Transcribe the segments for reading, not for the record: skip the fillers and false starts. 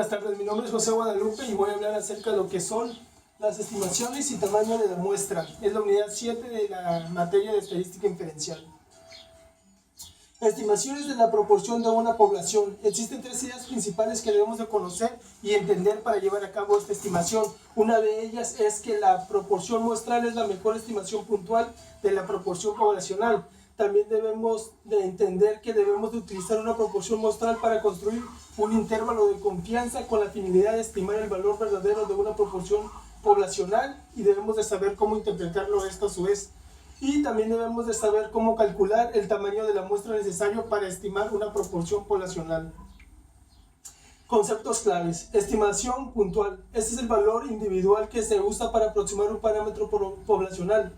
Buenas tardes, mi nombre es José Guadalupe y voy a hablar acerca de lo que son las estimaciones y tamaño de la muestra. Es la unidad 7 de la materia de estadística inferencial. Estimaciones de la proporción de una población. Existen tres ideas principales que debemos de conocer y entender para llevar a cabo esta estimación. Una de ellas es que la proporción muestral es la mejor estimación puntual de la proporción poblacional. También debemos de entender que debemos de utilizar una proporción muestral para construir un intervalo de confianza con la finalidad de estimar el valor verdadero de una proporción poblacional, y debemos de saber cómo interpretarlo esto a su vez. Y también debemos de saber cómo calcular el tamaño de la muestra necesario para estimar una proporción poblacional. Conceptos claves. Estimación puntual. Este es el valor individual que se usa para aproximar un parámetro poblacional.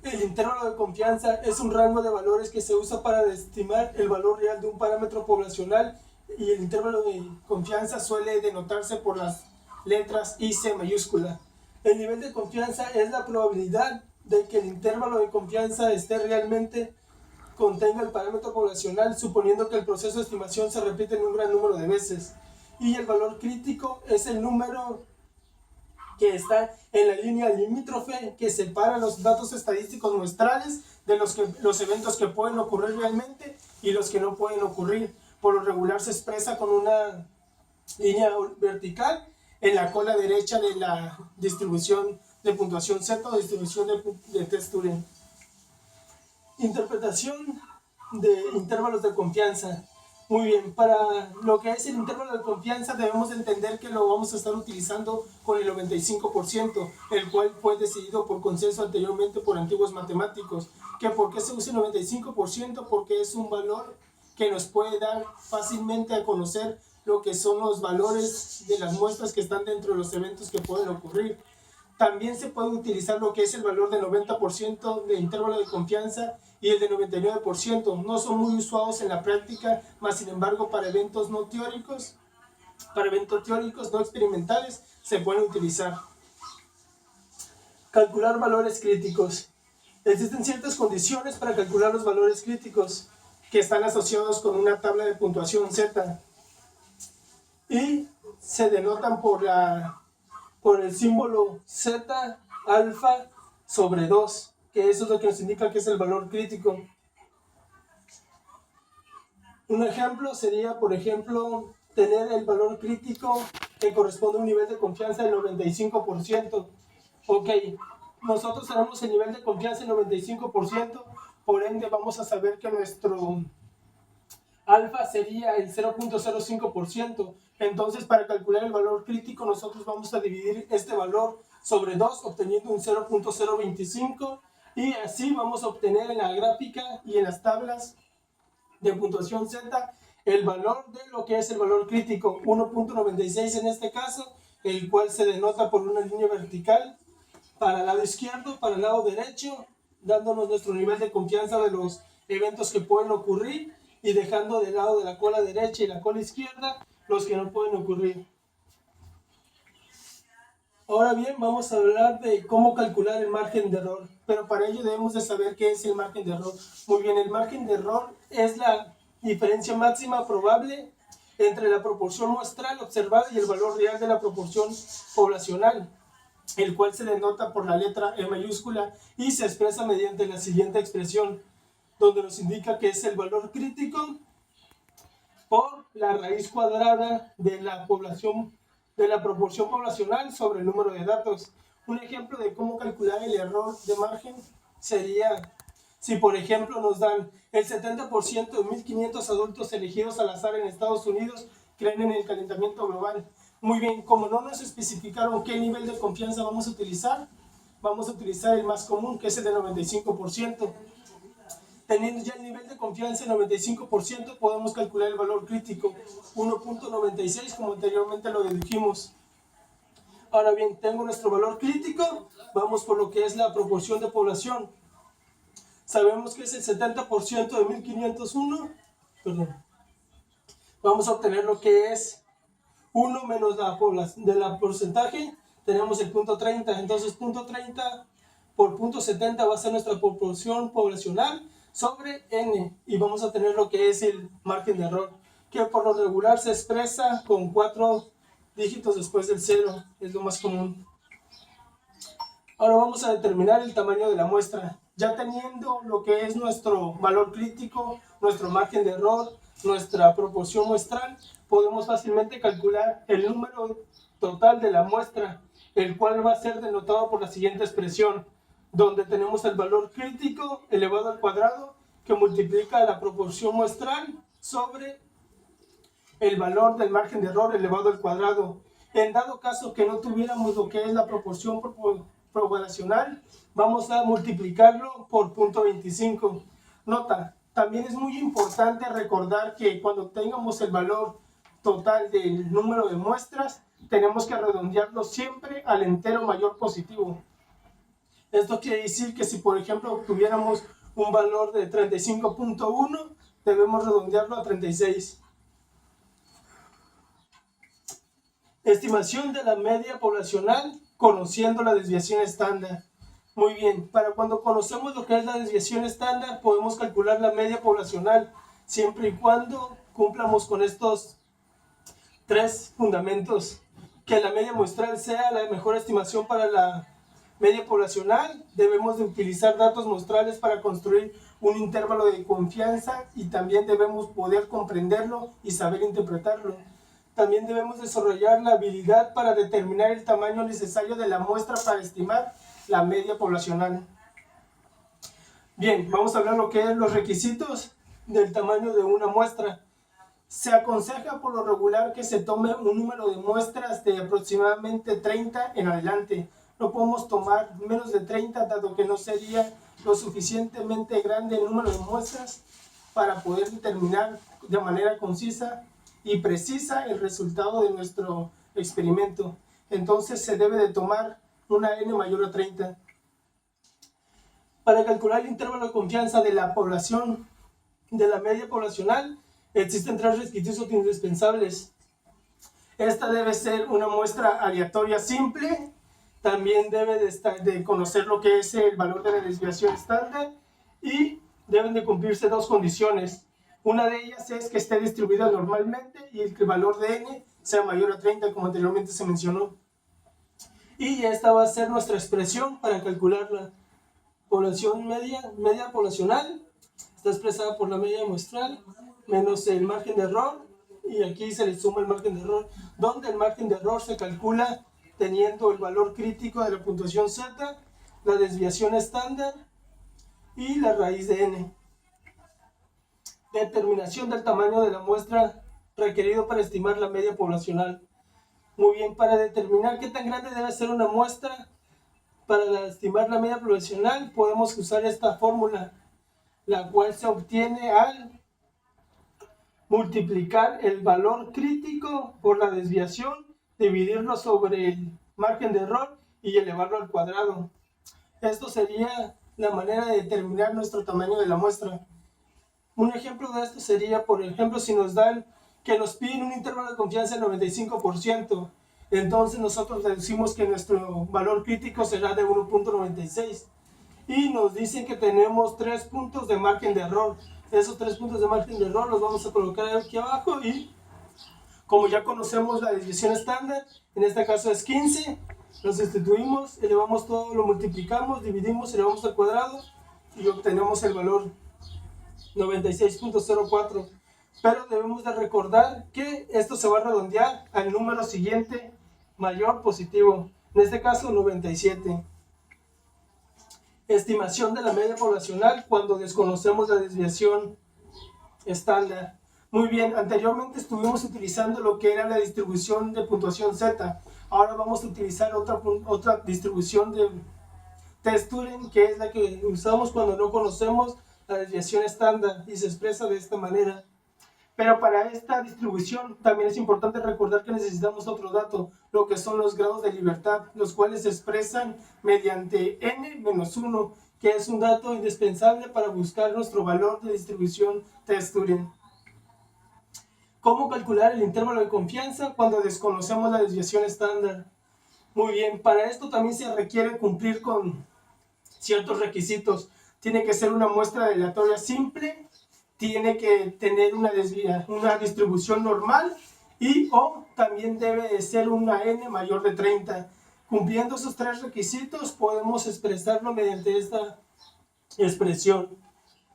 El intervalo de confianza es un rango de valores que se usa para estimar el valor real de un parámetro poblacional, y el intervalo de confianza suele denotarse por las letras IC mayúscula. El nivel de confianza es la probabilidad de que el intervalo de confianza realmente contenga el parámetro poblacional, suponiendo que el proceso de estimación se repite en un gran número de veces. Y el valor crítico es el número que está en la línea limítrofe que separa los datos estadísticos muestrales de los eventos que pueden ocurrir realmente y los que no pueden ocurrir. Por lo regular se expresa con una línea vertical en la cola derecha de la distribución de puntuación Z o distribución de Test-Turing. Interpretación de intervalos de confianza. Muy bien, para lo que es el intervalo de confianza debemos entender que lo vamos a estar utilizando con el 95%, el cual fue decidido por consenso anteriormente por antiguos matemáticos. ¿Por qué se usa el 95%? Porque es un valor que nos puede dar fácilmente a conocer lo que son los valores de las muestras que están dentro de los eventos que pueden ocurrir. También se puede utilizar lo que es el valor del 90% de intervalo de confianza y el de 99%. No son muy usados en la práctica, mas sin embargo para eventos no teóricos, no experimentales, se pueden utilizar. Calcular valores críticos. Existen ciertas condiciones para calcular los valores críticos que están asociados con una tabla de puntuación Z y se denotan por el símbolo Z alfa sobre 2, que eso es lo que nos indica que es el valor crítico. Un ejemplo sería, por ejemplo, tener el valor crítico que corresponde a un nivel de confianza del 95%. Ok, nosotros tenemos el nivel de confianza del 95%, por ende vamos a saber que nuestro alfa sería el 0.05%. Entonces, para calcular el valor crítico, nosotros vamos a dividir este valor sobre 2, obteniendo un 0.025, y así vamos a obtener en la gráfica y en las tablas de puntuación Z el valor de lo que es el valor crítico, 1.96 en este caso, el cual se denota por una línea vertical para el lado izquierdo, para el lado derecho, dándonos nuestro nivel de confianza de los eventos que pueden ocurrir, y dejando de lado de la cola derecha y la cola izquierda los que no pueden ocurrir. Ahora bien, vamos a hablar de cómo calcular el margen de error, pero para ello debemos de saber qué es el margen de error. Muy bien, el margen de error es la diferencia máxima probable entre la proporción muestral observada y el valor real de la proporción poblacional, el cual se denota por la letra E mayúscula y se expresa mediante la siguiente expresión, donde nos indica que es el valor crítico por la raíz cuadrada de la proporción poblacional sobre el número de datos. Un ejemplo de cómo calcular el error de margen sería si, por ejemplo, nos dan el 70% de 1.500 adultos elegidos al azar en Estados Unidos creen en el calentamiento global. Muy bien, como no nos especificaron qué nivel de confianza vamos a utilizar el más común, que es el de 95%. Teniendo ya el nivel de confianza en 95%, podemos calcular el valor crítico, 1.96, como anteriormente lo dedujimos. Ahora bien, tengo nuestro valor crítico, vamos por lo que es la proporción de población. Sabemos que es el 70% de 1501, Vamos a obtener lo que es 1 menos la porcentaje, tenemos el punto 30, entonces punto 30 por punto 70 va a ser nuestra proporción poblacional sobre n, y vamos a tener lo que es el margen de error, que por lo regular se expresa con 4 dígitos después del 0, es lo más común. Ahora vamos a determinar el tamaño de la muestra. Ya teniendo lo que es nuestro valor crítico, nuestro margen de error, nuestra proporción muestral, podemos fácilmente calcular el número total de la muestra, el cual va a ser denotado por la siguiente expresión, donde tenemos el valor crítico elevado al cuadrado, que multiplica la proporción muestral sobre el valor del margen de error elevado al cuadrado. En dado caso que no tuviéramos lo que es la proporción poblacional, vamos a multiplicarlo por 0.25. Nota, también es muy importante recordar que cuando tengamos el valor total del número de muestras, tenemos que redondearlo siempre al entero mayor positivo. Esto quiere decir que si por ejemplo tuviéramos un valor de 35.1, debemos redondearlo a 36. Estimación de la media poblacional conociendo la desviación estándar. Muy bien, para cuando conocemos lo que es la desviación estándar, podemos calcular la media poblacional, siempre y cuando cumplamos con estos tres fundamentos. Que la media muestral sea la mejor estimación para la media poblacional, debemos de utilizar datos muestrales para construir un intervalo de confianza y también debemos poder comprenderlo y saber interpretarlo. También debemos desarrollar la habilidad para determinar el tamaño necesario de la muestra para estimar la media poblacional. Bien, vamos a hablar lo que es los requisitos del tamaño de una muestra. Se aconseja por lo regular que se tome un número de muestras de aproximadamente 30 en adelante. No podemos tomar menos de 30, dado que no sería lo suficientemente grande el número de muestras para poder determinar de manera concisa y precisa el resultado de nuestro experimento. Entonces se debe de tomar una n mayor a 30. Para calcular el intervalo de confianza de la población, de la media poblacional, existen tres requisitos indispensables. Esta debe ser una muestra aleatoria simple, también debe de conocer lo que es el valor de la desviación estándar y deben de cumplirse dos condiciones. Una de ellas es que esté distribuida normalmente y el valor de n sea mayor a 30, como anteriormente se mencionó. Y esta va a ser nuestra expresión para calcular la población media poblacional. Está expresada por la media muestral menos el margen de error, y aquí se le suma el margen de error, donde el margen de error se calcula teniendo el valor crítico de la puntuación Z, la desviación estándar y la raíz de n. Determinación del tamaño de la muestra requerido para estimar la media poblacional. Muy bien, para determinar qué tan grande debe ser una muestra para estimar la media poblacional, podemos usar esta fórmula, la cual se obtiene al multiplicar el valor crítico por la desviación, dividirlo sobre el margen de error y elevarlo al cuadrado. Esto sería la manera de determinar nuestro tamaño de la muestra. Un ejemplo de esto sería, por ejemplo, si nos dan que nos piden un intervalo de confianza del 95%, entonces nosotros decimos que nuestro valor crítico será de 1.96 y nos dicen que tenemos 3 puntos de margen de error. Esos 3 puntos de margen de error los vamos a colocar aquí abajo y como ya conocemos la desviación estándar, en este caso es 15, lo sustituimos, elevamos todo, lo multiplicamos, dividimos, elevamos al cuadrado y obtenemos el valor 96.04. Pero debemos de recordar que esto se va a redondear al número siguiente mayor positivo, en este caso 97. Estimación de la media poblacional cuando desconocemos la desviación estándar. Muy bien, anteriormente estuvimos utilizando lo que era la distribución de puntuación Z. Ahora vamos a utilizar otra distribución de T-Student, que es la que usamos cuando no conocemos la desviación estándar y se expresa de esta manera. Pero para esta distribución también es importante recordar que necesitamos otro dato, lo que son los grados de libertad, los cuales se expresan mediante n-1, que es un dato indispensable para buscar nuestro valor de distribución T-Student. ¿Cómo calcular el intervalo de confianza cuando desconocemos la desviación estándar? Muy bien, para esto también se requiere cumplir con ciertos requisitos. Tiene que ser una muestra aleatoria simple, tiene que tener una distribución normal y o también debe de ser una n mayor de 30. Cumpliendo esos tres requisitos podemos expresarlo mediante esta expresión.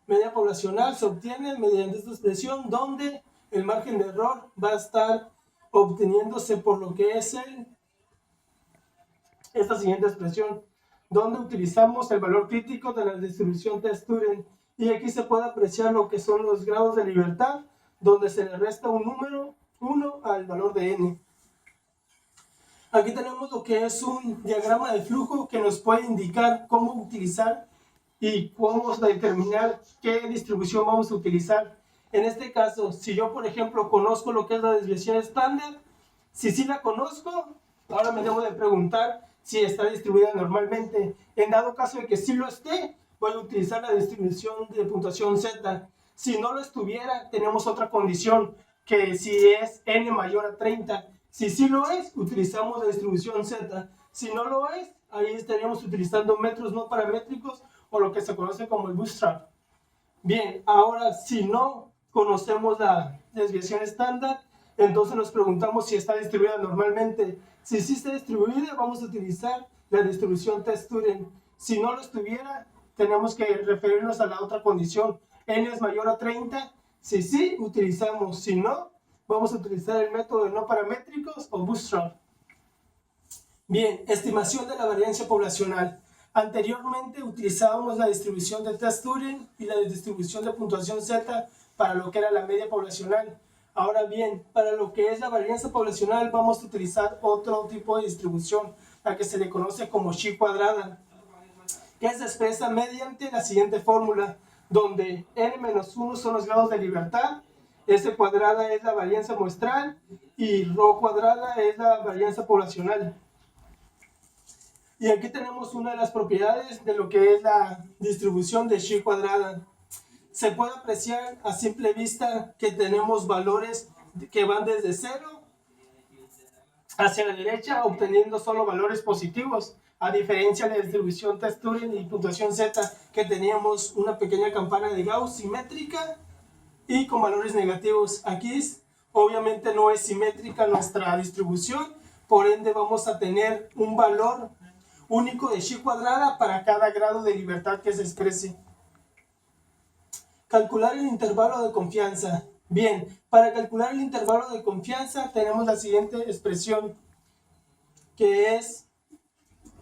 Media poblacional se obtiene mediante esta expresión donde el margen de error va a estar obteniéndose por lo que es esta siguiente expresión, donde utilizamos el valor crítico de la distribución T-Student, y aquí se puede apreciar lo que son los grados de libertad, donde se le resta un número 1 al valor de n. Aquí tenemos lo que es un diagrama de flujo que nos puede indicar cómo utilizar y cómo determinar qué distribución vamos a utilizar. En este caso, si yo por ejemplo conozco lo que es la desviación estándar, si sí la conozco, ahora me debo de preguntar si está distribuida normalmente. En dado caso de que sí lo esté, voy a utilizar la distribución de puntuación Z. Si no lo estuviera, tenemos otra condición, que si es n mayor a 30. Si sí lo es, utilizamos la distribución Z. Si no lo es, ahí estaríamos utilizando metros no paramétricos o lo que se conoce como el bootstrap. Bien, ahora si no conocemos la desviación estándar, entonces nos preguntamos si está distribuida normalmente. Si sí está distribuida, vamos a utilizar la distribución T-Student. Si no lo estuviera, tenemos que referirnos a la otra condición, n es mayor a 30. Si sí, utilizamos. Si no, vamos a utilizar el método de no paramétricos o bootstrap. Bien, estimación de la varianza poblacional. Anteriormente utilizábamos la distribución de T-Student y la distribución de puntuación Z para lo que era la media poblacional. Ahora bien, para lo que es la varianza poblacional vamos a utilizar otro tipo de distribución, la que se le conoce como chi cuadrada, que se expresa mediante la siguiente fórmula, donde n-1 son los grados de libertad, S cuadrada es la varianza muestral y ρ cuadrada es la varianza poblacional. Y aquí tenemos una de las propiedades de lo que es la distribución de chi cuadrada. Se puede apreciar a simple vista que tenemos valores que van desde 0 hacia la derecha, obteniendo solo valores positivos, a diferencia de la distribución T-Student y puntuación Z, que teníamos una pequeña campana de Gauss simétrica y con valores negativos. Aquí obviamente no es simétrica nuestra distribución, por ende vamos a tener un valor único de chi cuadrada para cada grado de libertad que se exprese. Calcular el intervalo de confianza. Bien, para calcular el intervalo de confianza tenemos la siguiente expresión, que es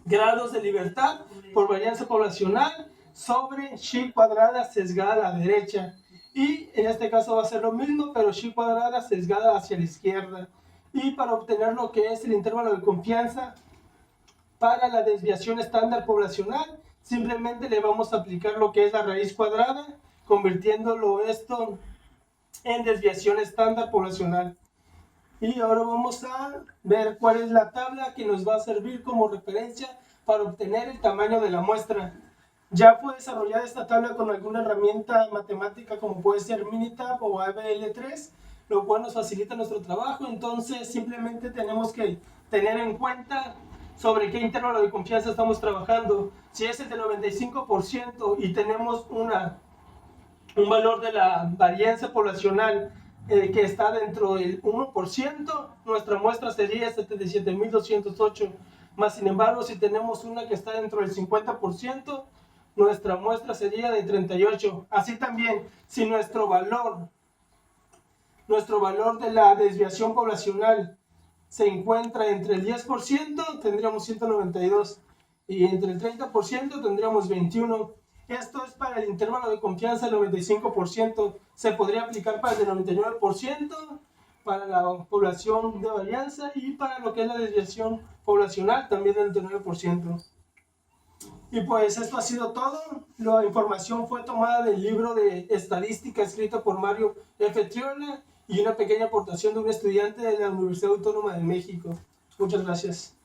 grados de libertad por varianza poblacional sobre chi cuadrada sesgada a la derecha. Y en este caso va a ser lo mismo, pero chi cuadrada sesgada hacia la izquierda. Y para obtener lo que es el intervalo de confianza para la desviación estándar poblacional, simplemente le vamos a aplicar lo que es la raíz cuadrada, convirtiéndolo esto en desviación estándar poblacional. Y ahora vamos a ver cuál es la tabla que nos va a servir como referencia para obtener el tamaño de la muestra. Ya puede desarrollar esta tabla con alguna herramienta matemática como puede ser Minitab o ABL3, lo cual nos facilita nuestro trabajo. Entonces simplemente tenemos que tener en cuenta sobre qué intervalo de confianza estamos trabajando. Si es el de 95% y tenemos un valor de la varianza poblacional que está dentro del 1%, nuestra muestra sería 77.208. Más sin embargo, si tenemos una que está dentro del 50%, nuestra muestra sería de 38. Así también, si nuestro valor de la desviación poblacional se encuentra entre el 10%, tendríamos 192, y entre el 30% tendríamos 21. Esto es para el intervalo de confianza del 95%. Se podría aplicar para el del 99%, para la población de varianza, y para lo que es la desviación poblacional también del 99%. Y pues esto ha sido todo. La información fue tomada del libro de estadística escrito por Mario F. Triola y una pequeña aportación de un estudiante de la Universidad Autónoma de México. Muchas gracias.